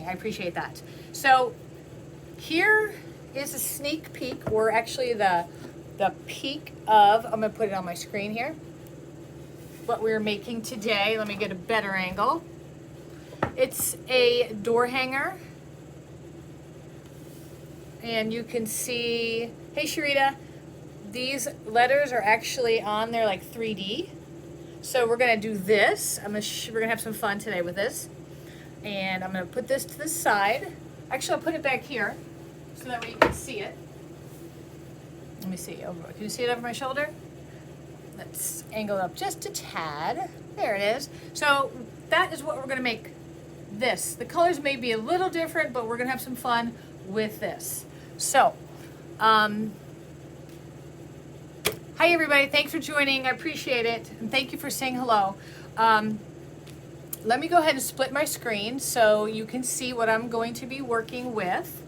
I appreciate that. So here is a sneak peek, or actually the peek of, I'm going to put it on my screen here, what we're making today. Let me get a better angle. It's a door hanger. And you can see, hey Sharita, these letters are actually on there like 3D. So we're gonna do this. We're gonna have some fun today with this. And I'm gonna put this to the side. Actually, I'll put it back here so that way you can see it. Let me see, can you see it over my shoulder? Let's angle it up just a tad. There it is. So that is what we're gonna make this. The colors may be a little different, but we're gonna have some fun with this. So, hi everybody, thanks for joining, I appreciate it, and thank you for saying hello. Let me go ahead and split my screen so you can see what I'm going to be working with.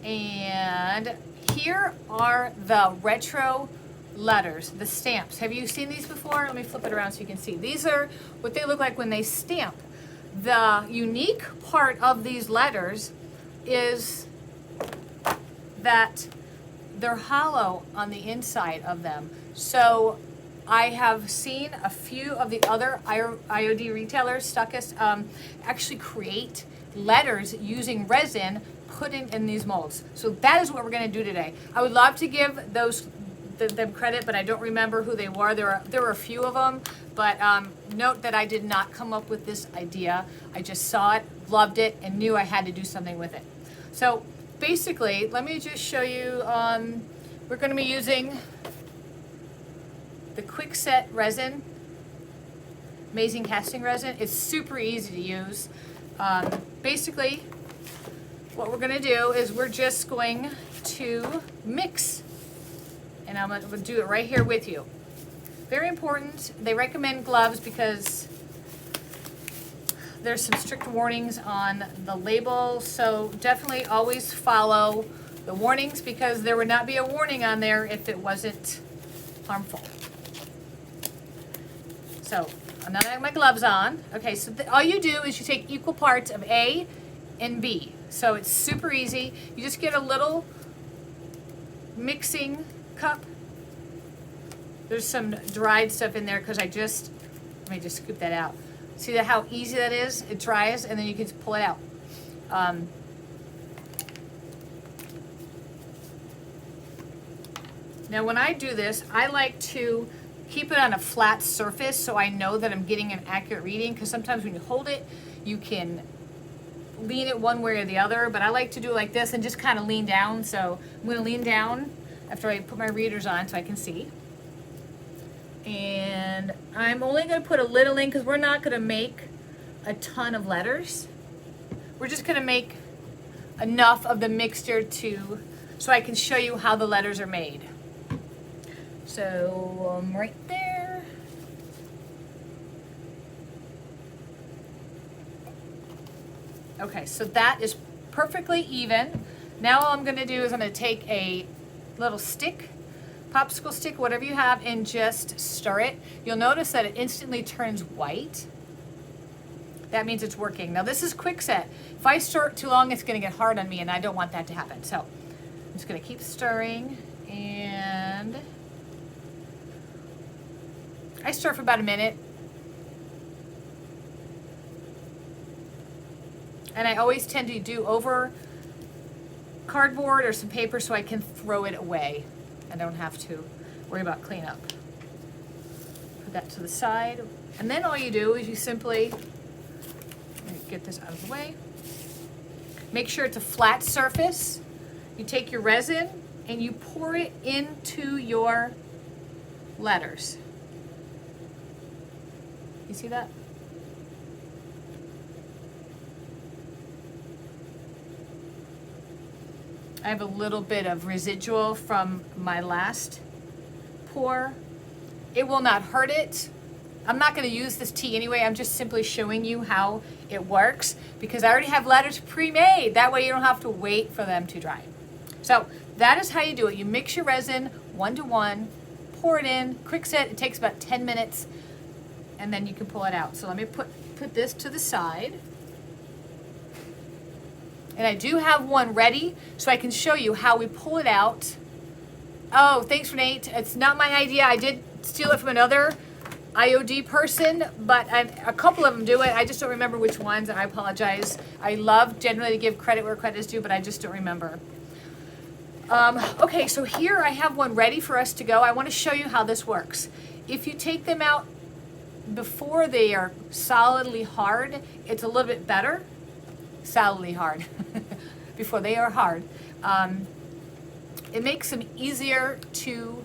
And here are the retro letters, the stamps. Have you seen these before? Let me flip it around so you can see. These are what they look like when they stamp. The unique part of these letters is that they're hollow on the inside of them. So I have seen a few of the other IOD retailers, stockists, actually create letters using resin put in these molds. So that is what we're going to do today. I would love to give them credit, but I don't remember who they were. There were a few of them, but note that I did not come up with this idea. I just saw it, loved it, and knew I had to do something with it. So basically, let me just show you, we're going to be using the Quick Set resin, amazing casting resin. It's super easy to use. Basically, what we're going to do is we're just going to mix, and I'm going to do it right here with you. Very important. They recommend gloves because there's some strict warnings on the label, so definitely always follow the warnings because there would not be a warning on there if it wasn't harmful. So I'm not having my gloves on. Okay, so all you do is you take equal parts of A and B. So it's super easy. You just get a little mixing cup. There's some dried stuff in there because let me just scoop that out. See how easy that is? It dries and then you can just pull it out. Now when I do this, I like to keep it on a flat surface so I know that I'm getting an accurate reading, because sometimes when you hold it, you can lean it one way or the other, but I like to do it like this and just kind of lean down. So I'm going to lean down after I put my readers on so I can see. And I'm only going to put a little in because we're not going to make a ton of letters. We're just going to make enough of the mixture so I can show you how the letters are made. So right there. Okay, so that is perfectly even. Now all I'm going to do is I'm going to take a little stick, popsicle stick, whatever you have, and just stir it. You'll notice that it instantly turns white. That means it's working. Now this is quick set. If I stir it too long, it's going to get hard on me, and I don't want that to happen. So I'm just going to keep stirring, and I stir for about a minute. And I always tend to do over cardboard or some paper so I can throw it away. I don't have to worry about cleanup. Put that to the side. And then all you do is you simply, let me get this out of the way. Make sure it's a flat surface. You take your resin and you pour it into your letters. You see that? I have a little bit of residual from my last pour. It will not hurt it. I'm not going to use this tea anyway. I'm just simply showing you how it works because I already have letters pre-made. That way you don't have to wait for them to dry. So that is how you do it. You mix your resin 1-to-1, pour it in, quick set. It takes about 10 minutes, and then you can pull it out. So let me put this to the side. And I do have one ready, so I can show you how we pull it out. Oh, thanks, Renee. It's not my idea. I did steal it from another IOD person, but a couple of them do it. I just don't remember which ones, and I apologize. I love generally to give credit where credit is due, but I just don't remember. Okay, so here I have one ready for us to go. I want to show you how this works. If you take them out before they are solidly hard, it's a little bit better. Solidly hard. Before they are hard. It makes them easier to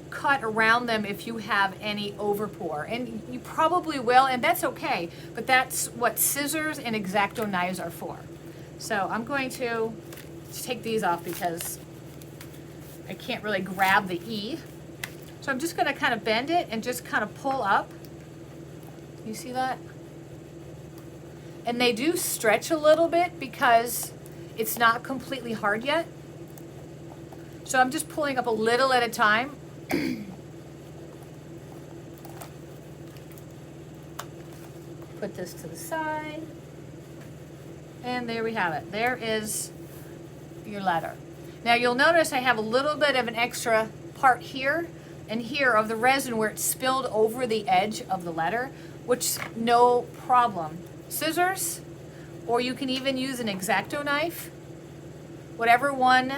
cut around them if you have any overpour. And you probably will, and that's okay. But that's what scissors and X-Acto knives are for. So I'm going to take these off because I can't really grab the E. So I'm just going to kind of bend it and just kind of pull up. You see that? And they do stretch a little bit because it's not completely hard yet. So I'm just pulling up a little at a time. Put this to the side. And there we have it. There is your letter. Now you'll notice I have a little bit of an extra part here and here of the resin where it's spilled over the edge of the letter, which no problem. Scissors, or you can even use an X-Acto knife, whatever one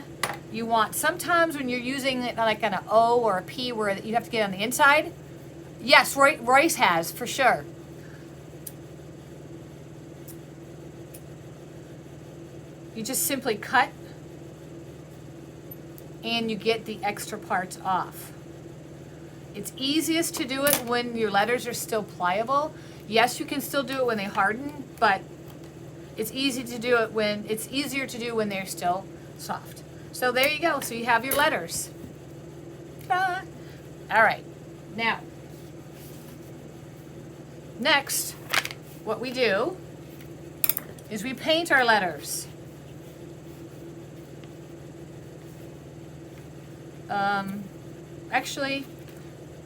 you want. Sometimes when you're using it like an O or a P where you have to get on the inside, yes, Royce has, for sure. You just simply cut and you get the extra parts off. It's easiest to do it when your letters are still pliable. Yes, you can still do it when they harden, but it's easier to do when they're still soft. So there you go. So you have your letters. Ta-da. All right. Now, next, what we do is we paint our letters. Actually,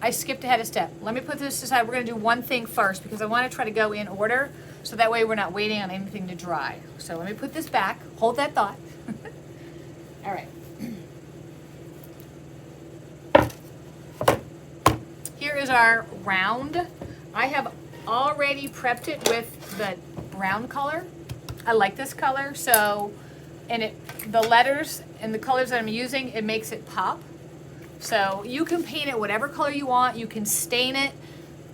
I skipped ahead a step. Let me put this aside. We're going to do one thing first because I want to try to go in order so that way we're not waiting on anything to dry. So let me put this back. Hold that thought. All right. Here is our round. I have already prepped it with the brown color. I like this color, so, and the letters and the colors that I'm using, it makes it pop. So you can paint it whatever color you want. You can stain it.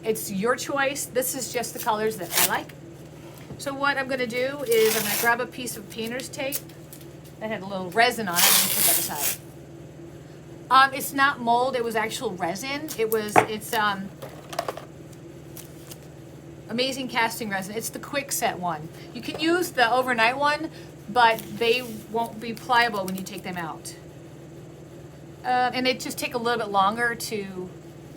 It's your choice. This is just the colors that I like. So what I'm going to do is I'm going to grab a piece of painter's tape that had a little resin on it. Let me put that aside. It's not mold. It was actual resin. It's Amazing Casting Resin. It's the quick set one. You can use the overnight one, but they won't be pliable when you take them out. And they just take a little bit longer to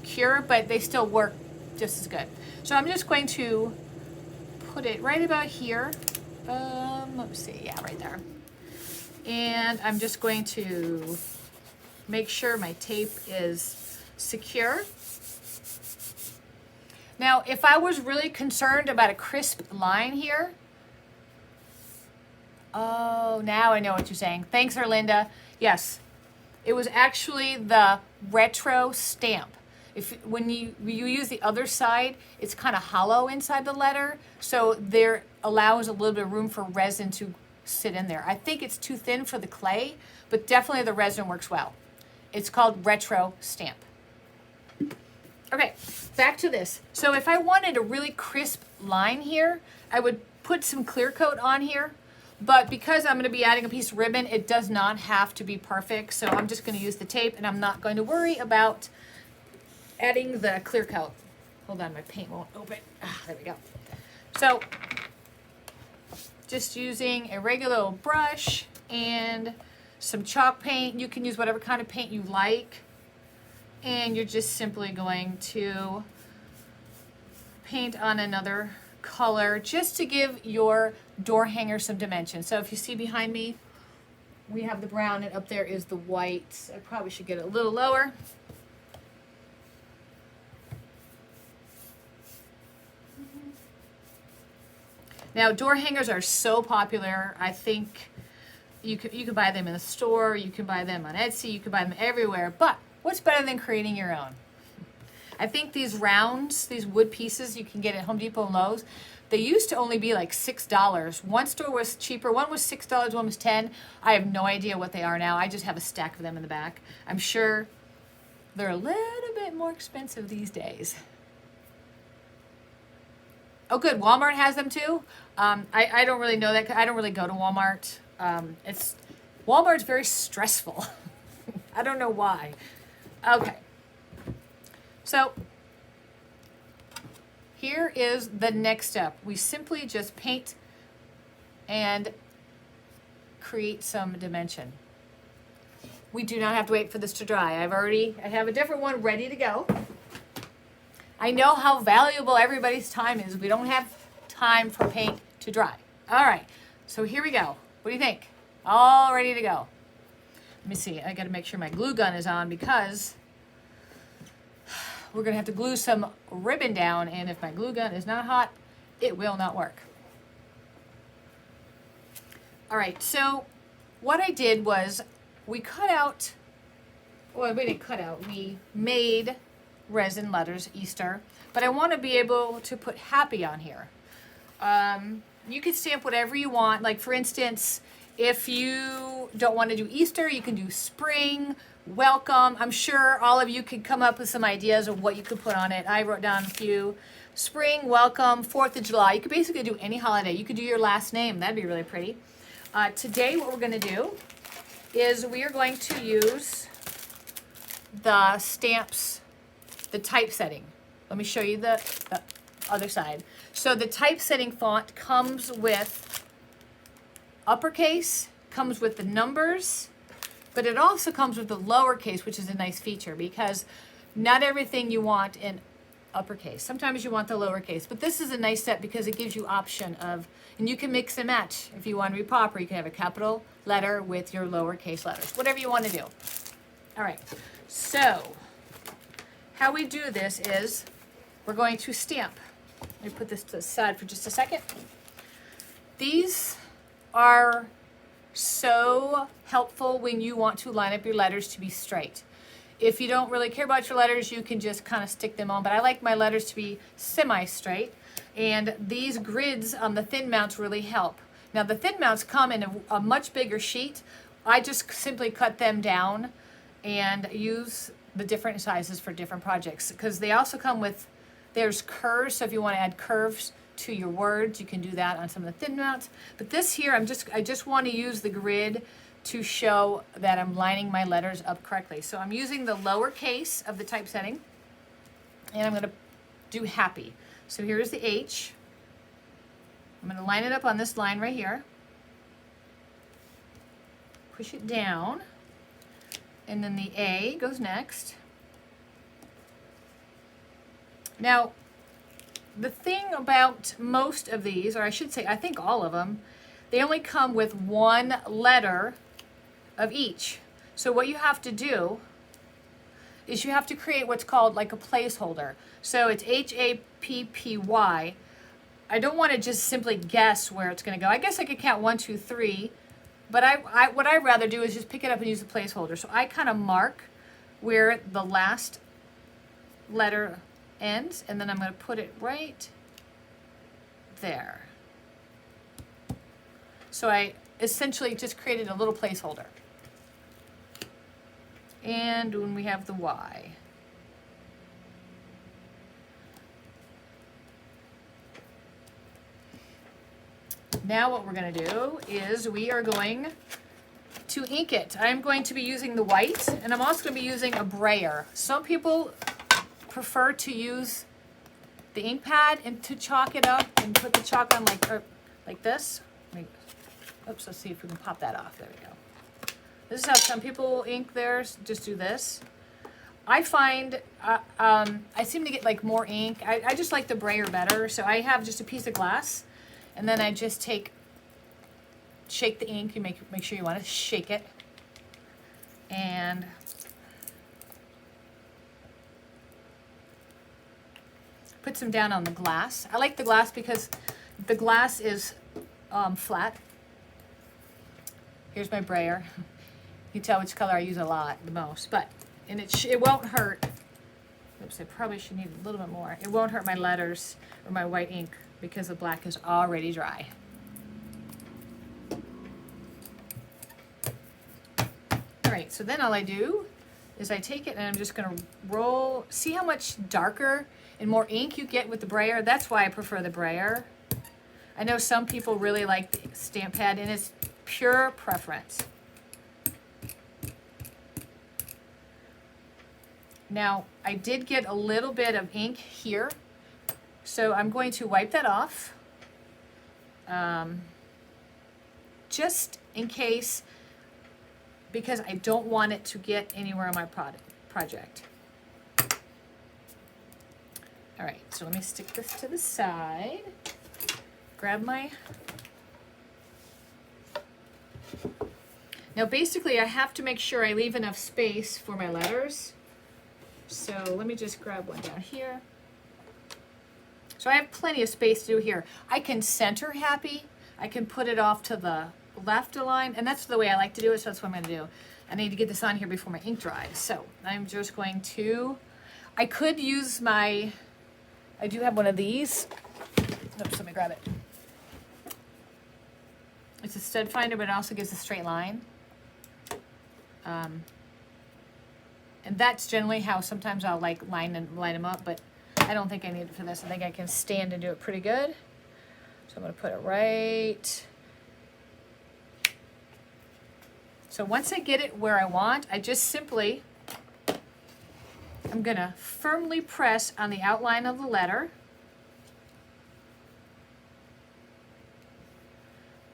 cure, but they still work just as good. So I'm just going to put it right about here. Let's see, yeah, right there. And I'm just going to make sure my tape is secure. Now, if I was really concerned about a crisp line here, oh, now I know what you're saying. Thanks, Erlinda. Yes. It was actually the retro stamp. When you use the other side, it's kind of hollow inside the letter, so there allows a little bit of room for resin to sit in there. I think it's too thin for the clay, but definitely the resin works well. It's called retro stamp. Okay, back to this. So if I wanted a really crisp line here, I would put some clear coat on here. But because I'm going to be adding a piece of ribbon, it does not have to be perfect. So I'm just going to use the tape, and I'm not going to worry about adding the clear coat. Hold on, my paint won't open. There we go. So just using a regular old brush and some chalk paint. You can use whatever kind of paint you like. And you're just simply going to paint on another color just to give your door hanger some dimension. So if you see behind me, we have the brown and up there is the white. I probably should get it a little lower. Now, door hangers are so popular. I think you can buy them in the store, you can buy them on Etsy, you can buy them everywhere. But what's better than creating your own? I think these rounds, these wood pieces you can get at Home Depot and Lowe's, they used to only be like $6. One store was cheaper. One was $6, one was $10. I have no idea what they are now. I just have a stack of them in the back. I'm sure they're a little bit more expensive these days. Oh, good. Walmart has them too. I don't really know that. I don't really go to Walmart. Walmart's very stressful. I don't know why. Okay. So here is the next step. We simply just paint and create some dimension. We do not have to wait for this to dry. I have a different one ready to go. I know how valuable everybody's time is. We don't have time for paint to dry. All right, so here we go. What do you think? All ready to go. Let me see, I gotta make sure my glue gun is on because we're gonna have to glue some ribbon down, and if my glue gun is not hot, it will not work. All right, so what I did was we made resin letters, Easter, but I want to be able to put happy on here. You can stamp whatever you want. Like for instance, if you don't want to do Easter, you can do spring, welcome. I'm sure all of you could come up with some ideas of what you could put on it. I wrote down a few. Spring, welcome, 4th of July. You could basically do any holiday. You could do your last name. That'd be really pretty. Today what we're going to do is we are going to use the stamps, the typesetting. Let me show you the other side. So the typesetting font comes with uppercase, comes with the numbers, but it also comes with the lowercase, which is a nice feature because not everything you want in uppercase. Sometimes you want the lowercase, but this is a nice step because it gives you option of, and you can mix and match. If you want to be proper, you can have a capital letter with your lowercase letters, whatever you want to do. All right, so how we do this is we're going to stamp. Let me put this to the side for just a second. These are so helpful when you want to line up your letters to be straight. If you don't really care about your letters, you can just kind of stick them on, but I like my letters to be semi-straight, and these grids on the thin mounts really help. Now the thin mounts come in a much bigger sheet. I just simply cut them down and use the different sizes for different projects because they also come with, there's curves, so if you want to add curves to your words, you can do that on some of the thin mounts. But this here, I just want to use the grid to show that I'm lining my letters up correctly. So I'm using the lowercase of the typesetting, and I'm going to do happy. So here's the H. I'm going to line it up on this line right here. Push it down, and then the A goes next. Now, the thing about most of these, or I should say, I think all of them, they only come with one letter of each. So what you have to do is you have to create what's called like a placeholder. So it's H-A-P-P-Y. I don't want to just simply guess where it's going to go. I guess I could count 1, 2, 3, but what I'd rather do is just pick it up and use a placeholder. So I kind of mark where the last letter ends, and then I'm going to put it right there. So I essentially just created a little placeholder. And when we have the Y. Now what we're going to do is we are going to ink it. I'm going to be using the white, and I'm also going to be using a brayer. Some people prefer to use the ink pad and to chalk it up and put the chalk on like this. Oops, let's see if we can pop that off. There we go. This is how some people ink theirs, just do this. I find, I seem to get like more ink. I just like the brayer better, so I have just a piece of glass, and then I just shake the ink. You make sure you want to shake it, and put some down on the glass. I like the glass because The glass is flat. Here's my brayer. You can tell which color I use a lot, the most, but, and it won't hurt. Oops, I probably should need a little bit more. It won't hurt my letters or my white ink because the black is already dry. All right, so then all I do is I take it and I'm just gonna roll. See how much darker and more ink you get with the brayer? That's why I prefer the brayer. I know some people really like the stamp pad, and it's pure preference. Now, I did get a little bit of ink here, so I'm going to wipe that off, just in case, because I don't want it to get anywhere on my project. All right, so let me stick this to the side, grab my... Now basically I have to make sure I leave enough space for my letters. So let me just grab one down here. So I have plenty of space to do here. I can center happy. I can put it off to the left a line, and that's the way I like to do it, so that's what I'm going to do. I need to get this on here before my ink dries. So I'm just going to, I could use my, I do have one of these. Oops, let me grab it. It's a stud finder, but it also gives a straight line. And that's generally how sometimes I'll like line them up, but I don't think I need it for this. I think I can stand and do it pretty good. So I'm going to put it right. So once I get it where I want, I just simply, I'm going to firmly press on the outline of the letter.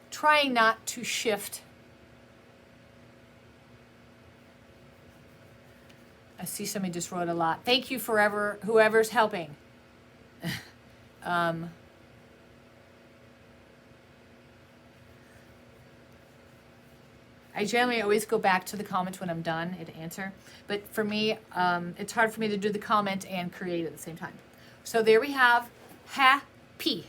Trying not to shift. I see somebody just wrote a lot. Thank you forever, whoever's helping. I generally always go back to the comments when I'm done and answer. But for me, it's hard for me to do the comment and create at the same time. So there we have happy.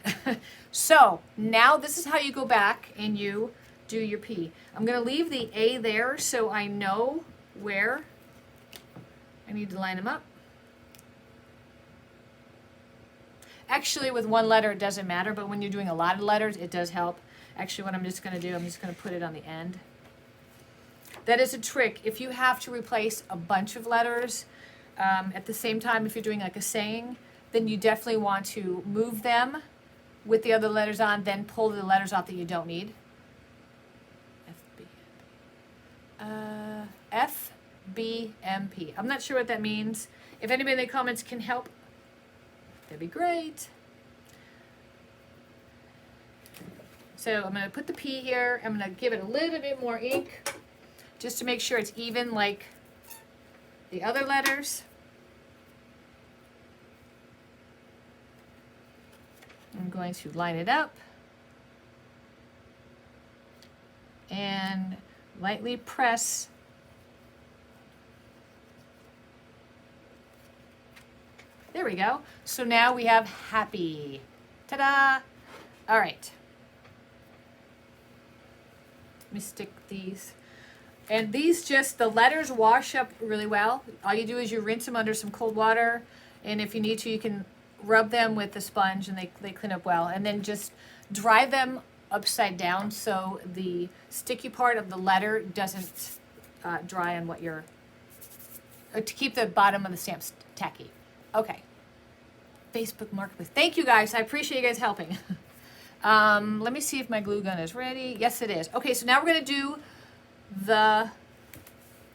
So now this is how you go back and you do your P. I'm going to leave the A there so I know where I need to line them up. Actually, with one letter, it doesn't matter, but when you're doing a lot of letters, it does help. Actually, what I'm just going to do, I'm just going to put it on the end. That is a trick. If you have to replace a bunch of letters at the same time, if you're doing like a saying, then you definitely want to move them with the other letters on, then pull the letters off that you don't need. FBMP. I'm not sure what that means. If anybody in the comments can help, that'd be great. So I'm going to put the P here. I'm going to give it a little bit more ink just to make sure it's even like the other letters. I'm going to line it up and lightly press. There we go. So now we have happy. Ta-da! All right. Let me stick these. And these just, the letters wash up really well. All you do is you rinse them under some cold water, and if you need to, you can rub them with a sponge and they clean up well. And then just dry them upside down so the sticky part of the letter doesn't dry on what you're, to keep the bottom of the stamp tacky. Okay. Facebook Marketplace. Thank you guys. I appreciate you guys helping. Let me see if my glue gun is ready. Yes, it is. Okay, so now we're going to do the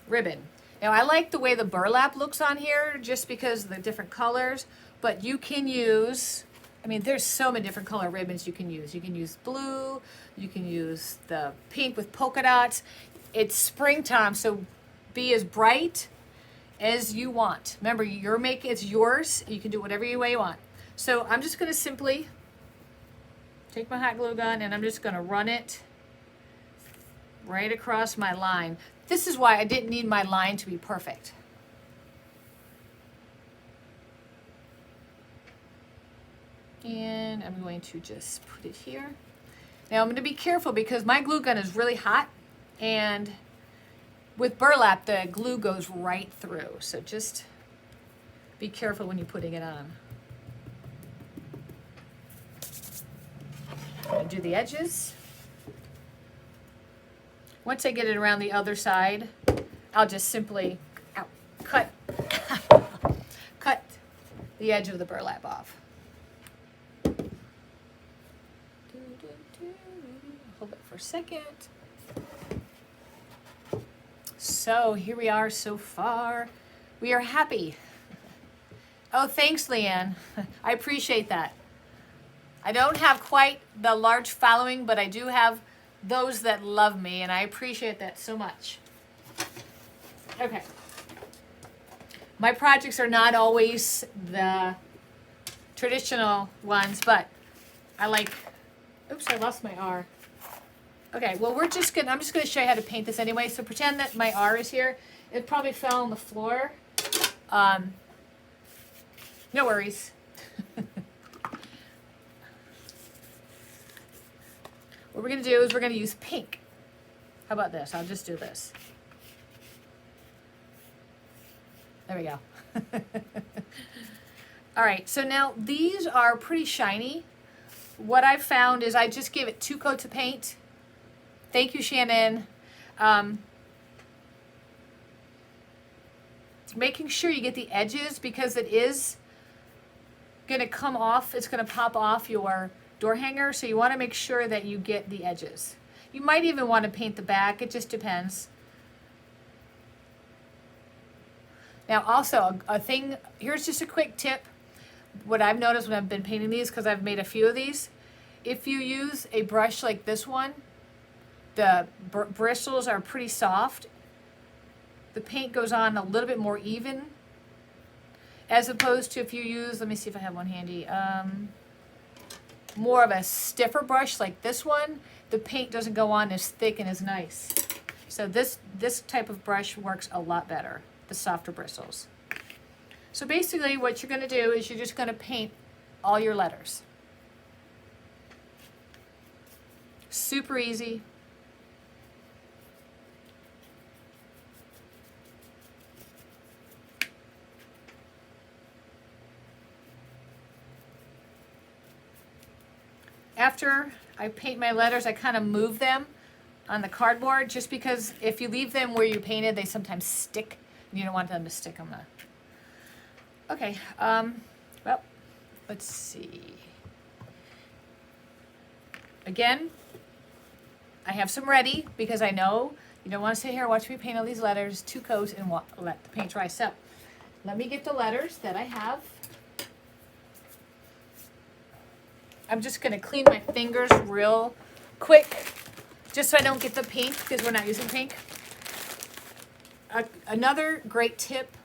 ribbon. Now, I like the way the burlap looks on here just because of the different colors, but you can use, I mean, there's so many different color ribbons you can use. You can use blue, you can use the pink with polka dots. It's springtime, so be as bright as you want. Remember, you're making, it's yours. You can do whatever way you want. So I'm just going to simply take my hot glue gun and I'm just going to run it right across my line. This is why I didn't need my line to be perfect. And I'm going to just put it here. Now I'm going to be careful because my glue gun is really hot, and with burlap the glue goes right through. So just be careful when you're putting it on. I'm going to do the edges. Once I get it around the other side, I'll just simply cut the edge of the burlap off. Hold it for a second. So here we are so far. We are happy. Oh, thanks, Leanne. I appreciate that. I don't have quite the large following, but I do have those that love me, and I appreciate that so much. Okay. My projects are not always the traditional ones, but I like, oops, I lost my R. Okay, well, I'm just gonna show you how to paint this anyway. So pretend that my R is here. It probably fell on the floor. No worries. What we're gonna do is we're gonna use pink. How about this? I'll just do this. There we go. All right, so now these are pretty shiny. What I've found is I just give it 2 coats of paint. Thank you, Shannon. Making sure you get the edges because it is gonna come off, it's gonna pop off your door hanger, so you wanna make sure that you get the edges. You might even wanna paint the back, it just depends. Now also, a thing, here's just a quick tip. What I've noticed when I've been painting these, because I've made a few of these, if you use a brush like this one, the bristles are pretty soft. The paint goes on a little bit more even, as opposed to if you use, let me see if I have one handy, more of a stiffer brush like this one, the paint doesn't go on as thick and as nice. So this type of brush works a lot better, the softer bristles. So basically what you're going to do is you're just going to paint all your letters. Super easy. After I paint my letters, I kind of move them on the cardboard just because if you leave them where you painted, they sometimes stick. And you don't want them to stick on the... Okay, well, let's see. Again, I have some ready because I know you don't want to sit here and watch me paint all these letters, 2 coats, and let the paint dry. So let me get the letters that I have. I'm just going to clean my fingers real quick just so I don't get the pink because we're not using pink. Another great tip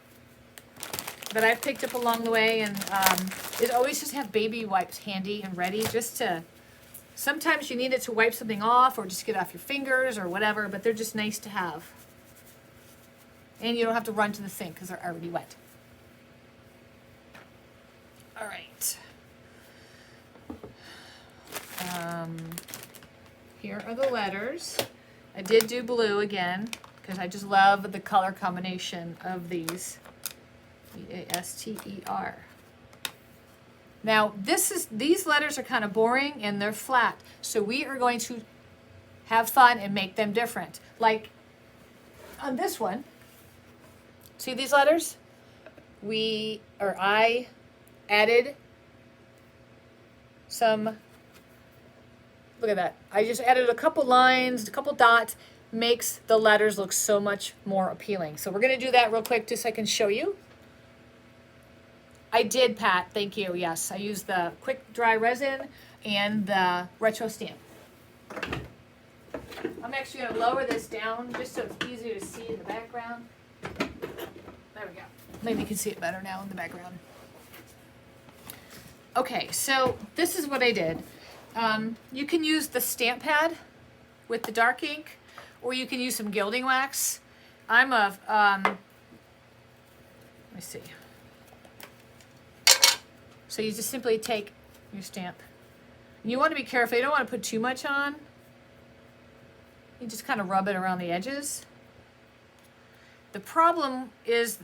that I've picked up along the way and is always just have baby wipes handy and ready just to, sometimes you need it to wipe something off or just get off your fingers or whatever, but they're just nice to have. And you don't have to run to the sink because they're already wet. All right. Here are the letters. I did do blue again because I just love the color combination of these. E-A-S-T-E-R. Now these letters are kind of boring and they're flat, so we are going to have fun and make them different. Like on this one, see these letters? I added some, look at that. I just added a couple lines, a couple dots, makes the letters look so much more appealing. So we're going to do that real quick just so I can show you. I did, Pat. Thank you. Yes, I used the quick dry resin and the retro stamp. I'm actually going to lower this down just so it's easier to see in the background. There we go. Maybe you can see it better now in the background. Okay, so this is what I did. You can use the stamp pad with the dark ink, or you can use some gilding wax. Let me see. So you just simply take your stamp. You want to be careful. You don't want to put too much on. You just kind of rub it around the edges. The problem is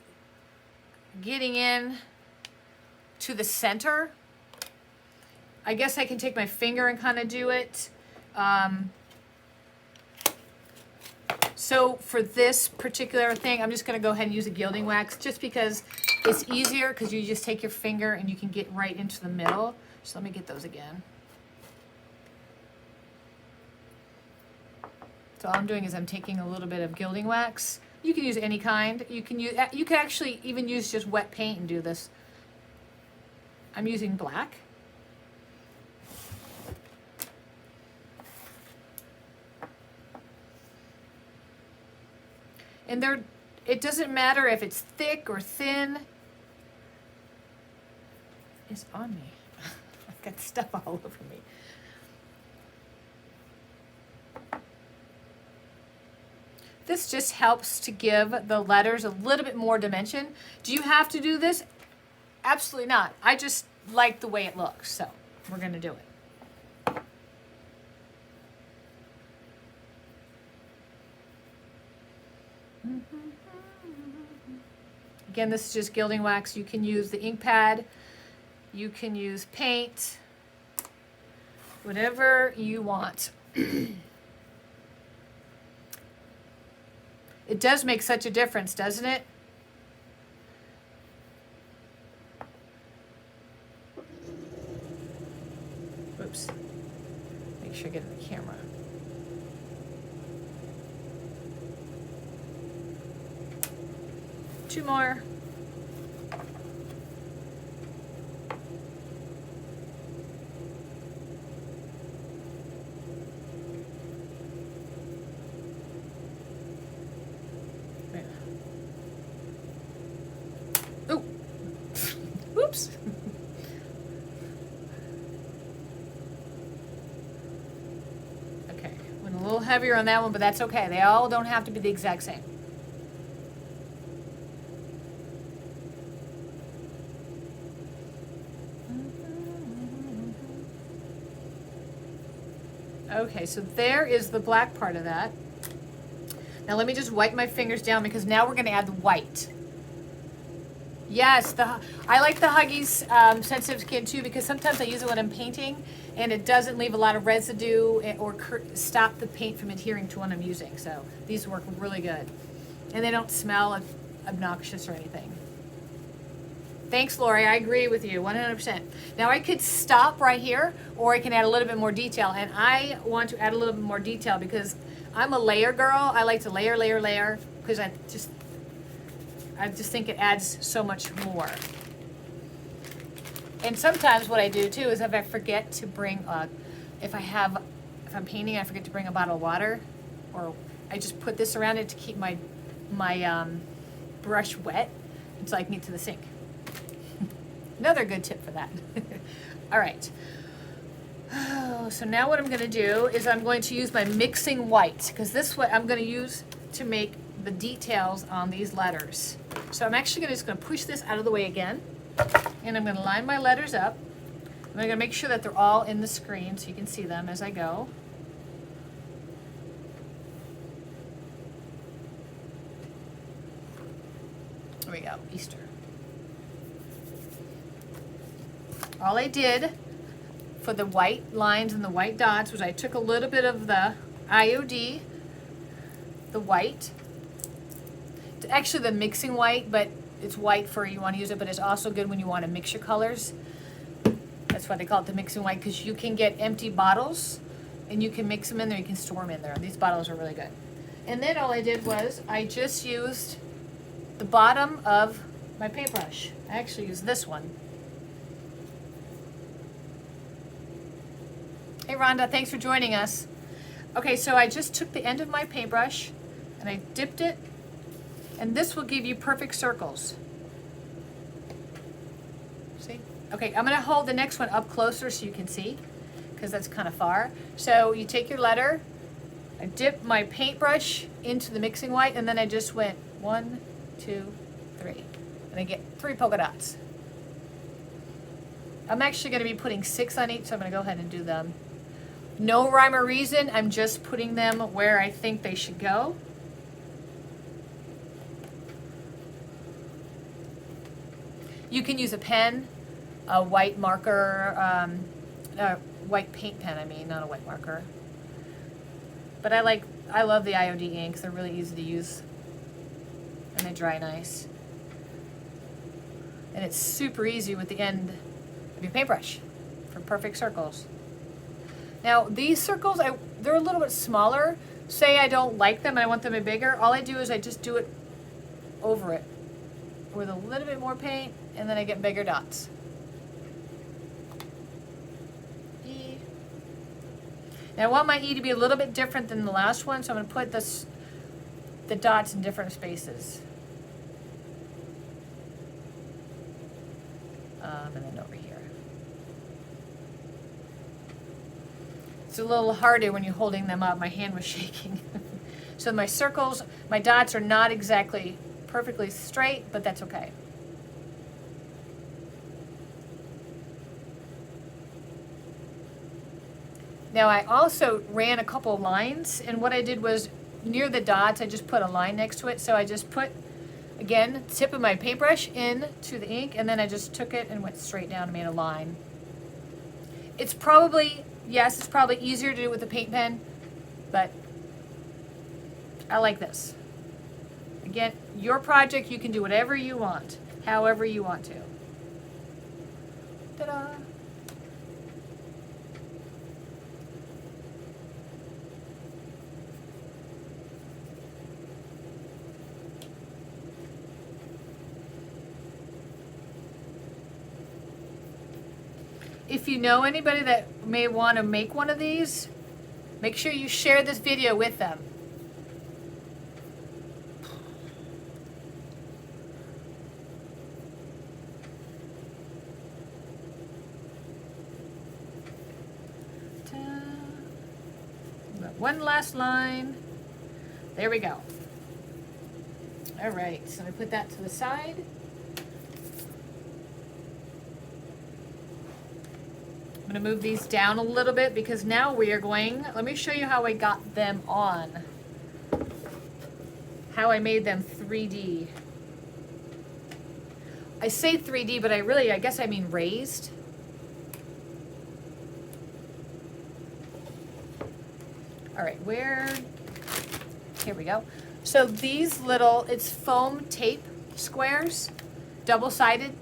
getting in to the center. I guess I can take my finger and kind of do it. So for this particular thing, I'm just going to go ahead and use a gilding wax just because it's easier, because you just take your finger and you can get right into the middle. So let me get those again. So all I'm doing is I'm taking a little bit of gilding wax. You can use any kind. You can actually even use just wet paint and do this. I'm using black. And it doesn't matter if it's thick or thin. It's on me. I've got stuff all over me. This just helps to give the letters a little bit more dimension. Do you have to do this? Absolutely not. I just like the way it looks, so we're going to do it. Again, this is just gilding wax. You can use the ink pad. You can use paint. Whatever you want. It does make such a difference, doesn't it? Oops. Make sure I get in the camera. Two more. Oops. Okay, went a little heavier on that one, but that's okay. They all don't have to be the exact same. Okay, so there is the black part of that. Now let me just wipe my fingers down because now we're going to add the white. Yes, I like the Huggies sensitive skin too, because sometimes I use it when I'm painting and it doesn't leave a lot of residue or stop the paint from adhering to what I'm using. So these work really good. And they don't smell obnoxious or anything. Thanks, Lori. I agree with you 100%. Now I could stop right here, or I can add a little bit more detail. And I want to add a little bit more detail because I'm a layer girl. I like to layer, layer, layer, because I just think it adds so much more. And sometimes what I do too is if I forget to bring, if I'm painting, I forget to bring a bottle of water, or I just put this around it to keep my brush wet until I can get to the sink. Another good tip for that. All right. So now what I'm going to do is I'm going to use my mixing white, because this what I'm going to use to make the details on these letters. So I'm actually just going to push this out of the way again, and I'm going to line my letters up. I'm going to make sure that they're all in the screen so you can see them as I go. There we go, Easter. All I did for the white lines and the white dots was I took a little bit of the IOD, the white, actually the mixing white, but it's white for you want to use it, but it's also good when you want to mix your colors. That's why they call it the mixing white, because you can get empty bottles and you can mix them in there, you can store them in there. These bottles are really good. And then all I did was I just used the bottom of my paintbrush. I actually used this one. Hey Rhonda, thanks for joining us. Okay, so I just took the end of my paintbrush and I dipped it, and this will give you perfect circles. See? Okay, I'm gonna hold the next one up closer so you can see, because that's kind of far. So you take your letter, I dip my paintbrush into the mixing white, and then I just went 1, 2, 3, and I get 3 polka dots. I'm actually going to be putting 6 on each, so I'm going to go ahead and do them. No rhyme or reason, I'm just putting them where I think they should go. You can use a pen, a white marker, white paint pen, I mean, not a white marker. But I love the IOD inks. They're really easy to use and they dry nice. And it's super easy with the end of your paintbrush for perfect circles. Now these circles, they're a little bit smaller. Say I don't like them and I want them to be bigger. All I do is I just do it over it with a little bit more paint and then I get bigger dots. E. Now I want my E to be a little bit different than the last one, so I'm going to put the dots in different spaces. And then over here. It's a little harder when you're holding them up. My hand was shaking. So my circles, my dots are not exactly perfectly straight, but that's okay. Now I also ran a couple lines, and what I did was near the dots I just put a line next to it. So I just put, again, tip of my paintbrush into the ink, and then I just took it and went straight down and made a line. It's probably, yes, it's probably easier to do with a paint pen, but I like this. Again, your project, you can do whatever you want, however you want to. Ta-da! If you know anybody that may want to make one of these, make sure you share this video with them. One last line. There we go. All right, so I put that to the side. I'm going to move these down a little bit because now we are going, let me show you how I got them on. How I made them 3D. I say 3D, but I guess I mean raised. All right, here we go. So these little, it's foam tape squares, double-sided.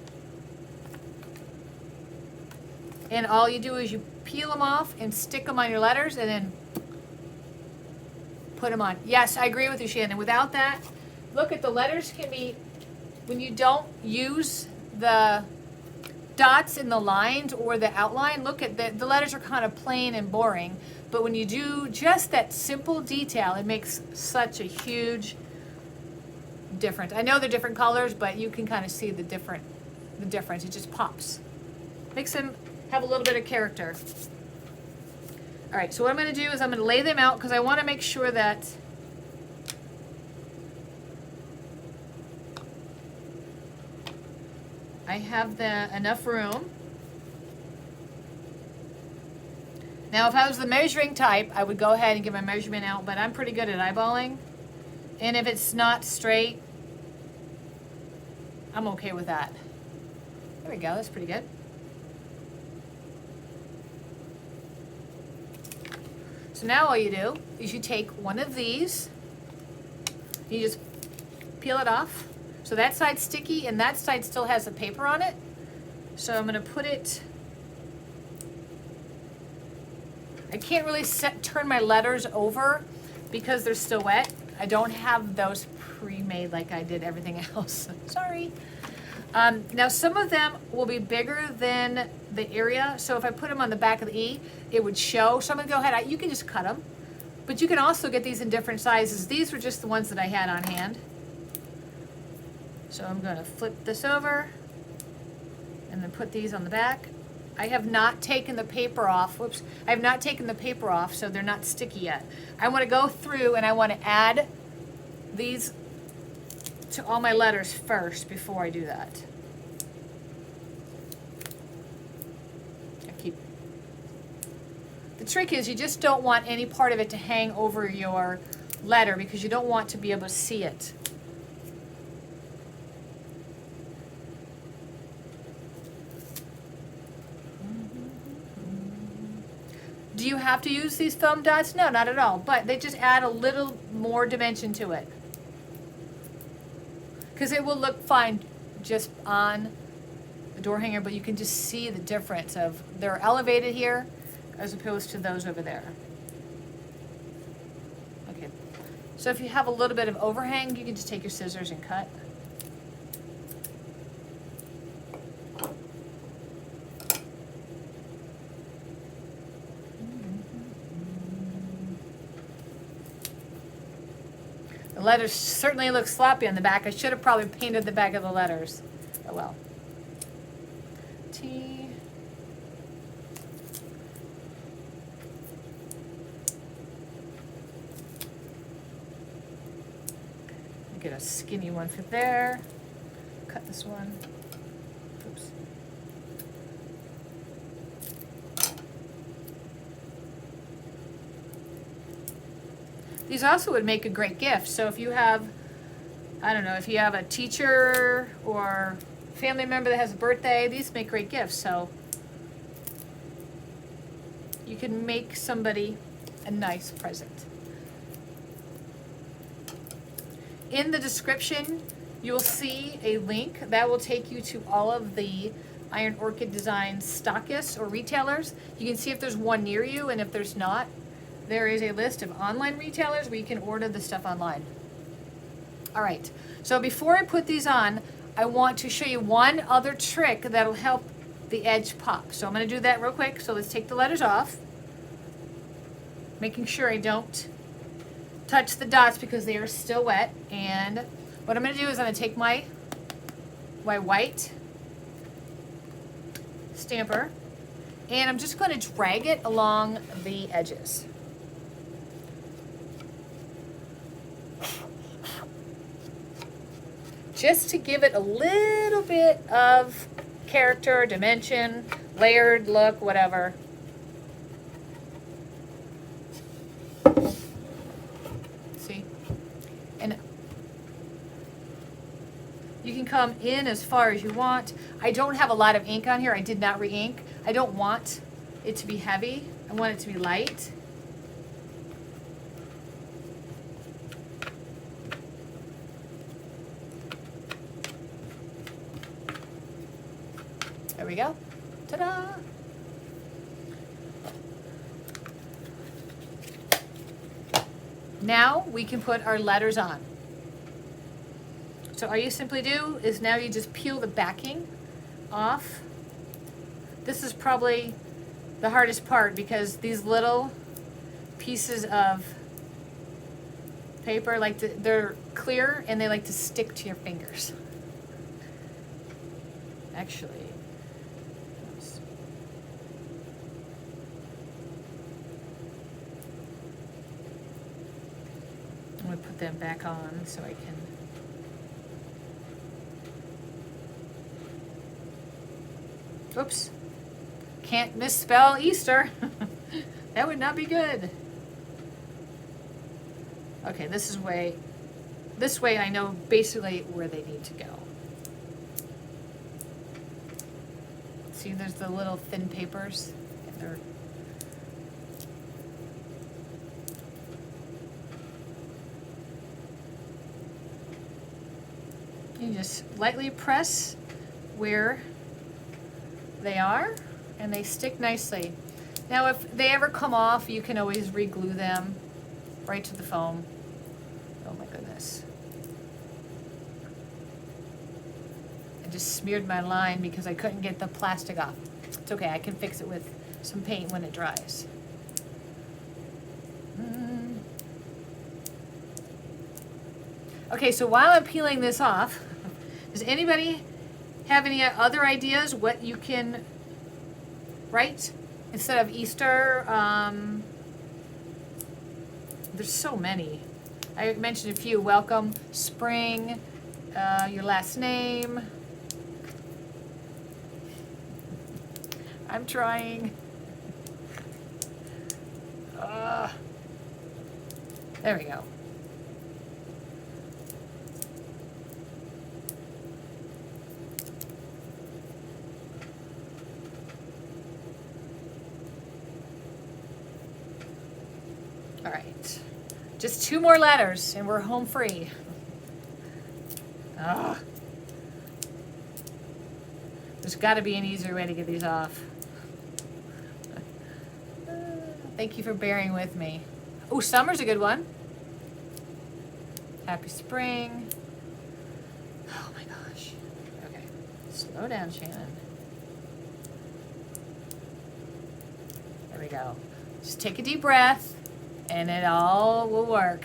And all you do is you peel them off and stick them on your letters and then put them on. Yes, I agree with you, Shannon. Without that, look at the letters can be, when you don't use the dots in the lines or the outline, look at the letters are kind of plain and boring. But when you do just that simple detail, it makes such a huge difference. I know they're different colors, but you can kind of see the difference. It just pops. Makes them have a little bit of character. All right, so what I'm going to do is I'm going to lay them out because I want to make sure that I have enough room. Now, if I was the measuring type, I would go ahead and get my measurement out, but I'm pretty good at eyeballing. And if it's not straight, I'm okay with that. There we go, that's pretty good. So now all you do is you take one of these, you just peel it off. So that side's sticky and that side still has the paper on it. So I'm going to put it, I can't really turn my letters over because they're still wet. I don't have those pre-made like I did everything else. Sorry. Now some of them will be bigger than the area, so if I put them on the back of the E, it would show. So I'm gonna go ahead, you can just cut them, but you can also get these in different sizes. These were just the ones that I had on hand. So I'm gonna flip this over and then put these on the back. I have not taken the paper off. Whoops, I have not taken the paper off, so they're not sticky yet. I wanna go through and I wanna add these to all my letters first before I do that. trick is you just don't want any part of it to hang over your letter because you don't want to be able to see it. Do you have to use these foam dots? No, not at all, but they just add a little more dimension to it. Because it will look fine just on the door hanger, but you can just see the difference of they're elevated here as opposed to those over there. Okay, so if you have a little bit of overhang, you can just take your scissors and cut. The letters certainly look sloppy on the back. I should have probably painted the back of the letters. Oh well. T. Get a skinny one for there. Cut this one. Oops. These also would make a great gift. So if you have, I don't know, if you have a teacher or family member that has a birthday, these make great gifts. So you can make somebody a nice present. In the description, you'll see a link that will take you to all of the Iron Orchid Design stockists or retailers. You can see if there's one near you, and if there's not, there is a list of online retailers where you can order the stuff online. All right, so before I put these on, I want to show you one other trick that'll help the edge pop. So I'm gonna do that real quick. So let's take the letters off, making sure I don't touch the dots because they are still wet. And what I'm gonna do is I'm gonna take my white stamper and I'm just gonna drag it along the edges. Just to give it a little bit of character, dimension, layered look, whatever. See? And you can come in as far as you want. I don't have a lot of ink on here. I did not re-ink. I don't want it to be heavy. I want it to be light. There we go. Ta-da! Now we can put our letters on. So all you simply do is now you just peel the backing off. This is probably the hardest part because these little pieces of paper, they're clear and they like to stick to your fingers. Actually, I'm going to put them back on so I can. Oops. Can't misspell Easter. That would not be good. Okay, this way I know basically where they need to go. See, there's the little thin papers. And they're you just lightly press where they are and they stick nicely. Now if they ever come off, you can always re-glue them right to the foam. Oh my goodness. I just smeared my line because I couldn't get the plastic off. It's okay, I can fix it with some paint when it dries. Okay, so while I'm peeling this off, does anybody have any other ideas what you can write instead of Easter? There's so many. I mentioned a few. Welcome, spring, your last name. I'm trying. There we go. All right, just 2 more letters and we're home free. There's got to be an easier way to get these off. Thank you for bearing with me. Oh, summer's a good one. Happy spring. Oh my gosh. Okay, slow down, Shannon. There we go. Just take a deep breath and it all will work.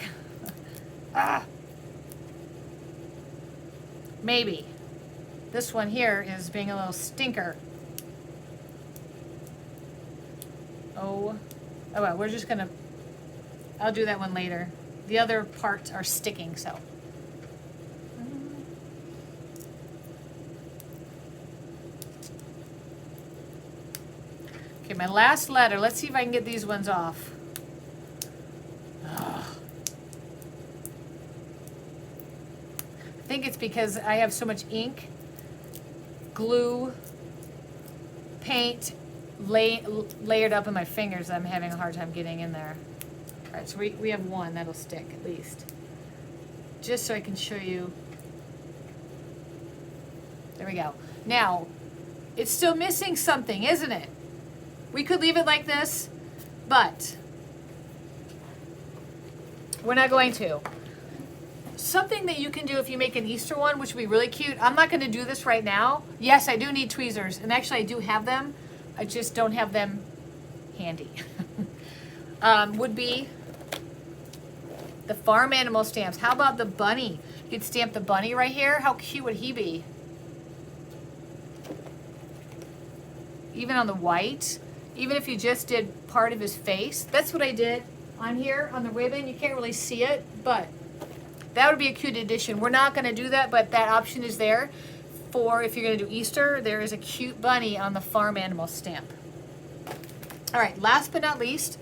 Maybe. This one here is being a little stinker. Oh well, we're just gonna, I'll do that one later. The other parts are sticking, so. Okay, my last letter. Let's see if I can get these ones off. I think it's because I have so much ink, glue, paint layered up in my fingers that I'm having a hard time getting in there. All right, so we have one that'll stick at least. Just so I can show you. There we go. Now, it's still missing something, isn't it? We could leave it like this, but we're not going to. Something that you can do if you make an Easter one, which would be really cute. I'm not going to do this right now. Yes, I do need tweezers, and actually I do have them. I just don't have them handy. Would be the farm animal stamps. How about the bunny? You could stamp the bunny right here. How cute would he be? Even on the white, even if you just did part of his face. That's what I did on here on the ribbon. You can't really see it, but that would be a cute addition. We're not going to do that, but that option is there for if you're going to do Easter. There is a cute bunny on the farm animal stamp. All right, last but not least,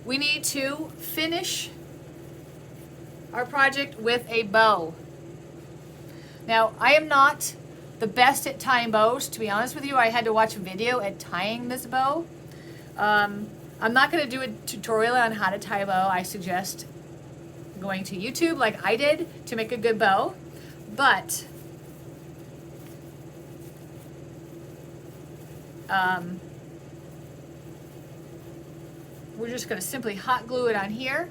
we need to finish our project with a bow. Now, I am not the best at tying bows. To be honest with you, I had to watch a video at tying this bow. I'm not going to do a tutorial on how to tie a bow. I suggest going to YouTube like I did to make a good bow, but we're just going to simply hot glue it on here,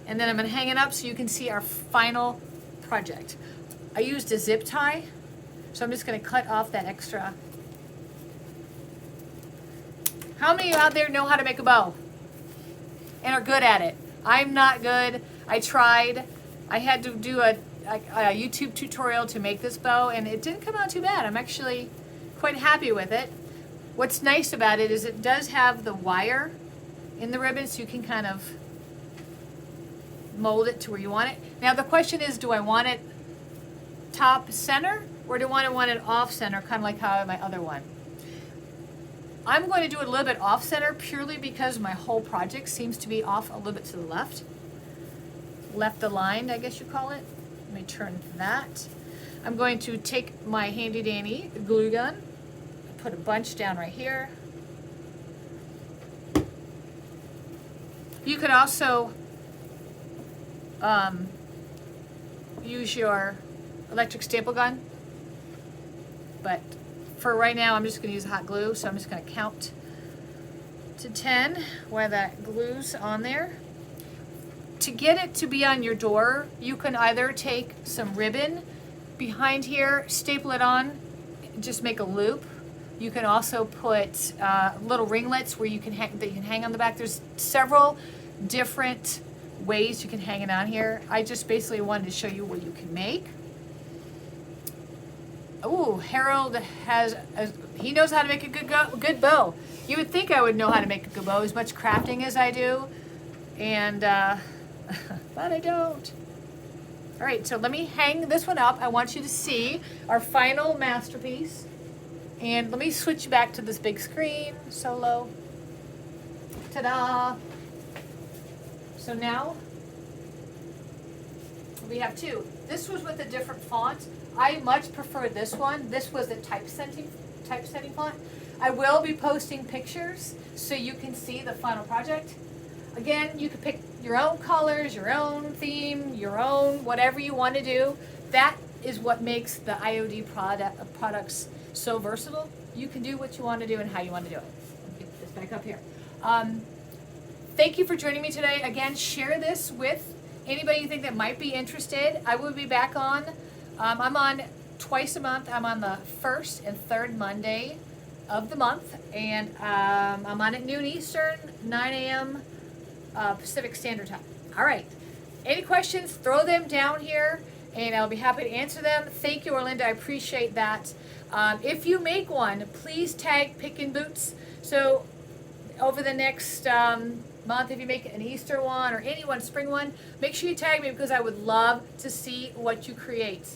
and then I'm going to hang it up so you can see our final project. I used a zip tie, so I'm just going to cut off that extra. How many of you out there know how to make a bow and are good at it? I'm not good. I tried. I had to do a YouTube tutorial to make this bow, and it didn't come out too bad. I'm actually quite happy with it. What's nice about it is it does have the wire in the ribbon, so you can kind of mold it to where you want it. Now the question is, do I want it top center, or do I want it off center, kind of like how I have my other one? I'm going to do it a little bit off center purely because my whole project seems to be off a little bit to the left. Left aligned, I guess you call it. Let me turn that. I'm going to take my handy dandy glue gun, put a bunch down right here. You could also use your electric staple gun, but for right now I'm just going to use hot glue, so I'm just going to count to 10 while that glue's on there. To get it to be on your door, you can either take some ribbon behind here, staple it on, just make a loop. You can also put little ringlets where you can hang on the back. There's several different ways you can hang it on here. I just basically wanted to show you what you can make. Oh, Harold he knows how to make a good bow. You would think I would know how to make a good bow, as much crafting as I do, and but I don't. All right, so let me hang this one up. I want you to see our final masterpiece. And let me switch back to this big screen, solo. Ta-da! So now we have two. This was with a different font. I much prefer this one. This was a typesetting font. I will be posting pictures so you can see the final project. Again, you can pick your own colors, your own theme, your own whatever you want to do. That is what makes the IOD products so versatile. You can do what you want to do and how you want to do it. Let me get this back up here. Thank you for joining me today. Again, share this with anybody you think that might be interested. I will be back on. I'm on twice a month. I'm on the first and third Monday of the month, and I'm on at noon Eastern, 9 a.m. Pacific Standard Time. All right. Any questions, throw them down here, and I'll be happy to answer them. Thank you, Orlinda. I appreciate that. If you make one, please tag Pickin' Boots. So over the next month, if you make an Easter one or any one, spring one, make sure you tag me because I would love to see what you create.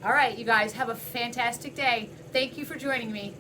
All right, you guys, have a fantastic day. Thank you for joining me.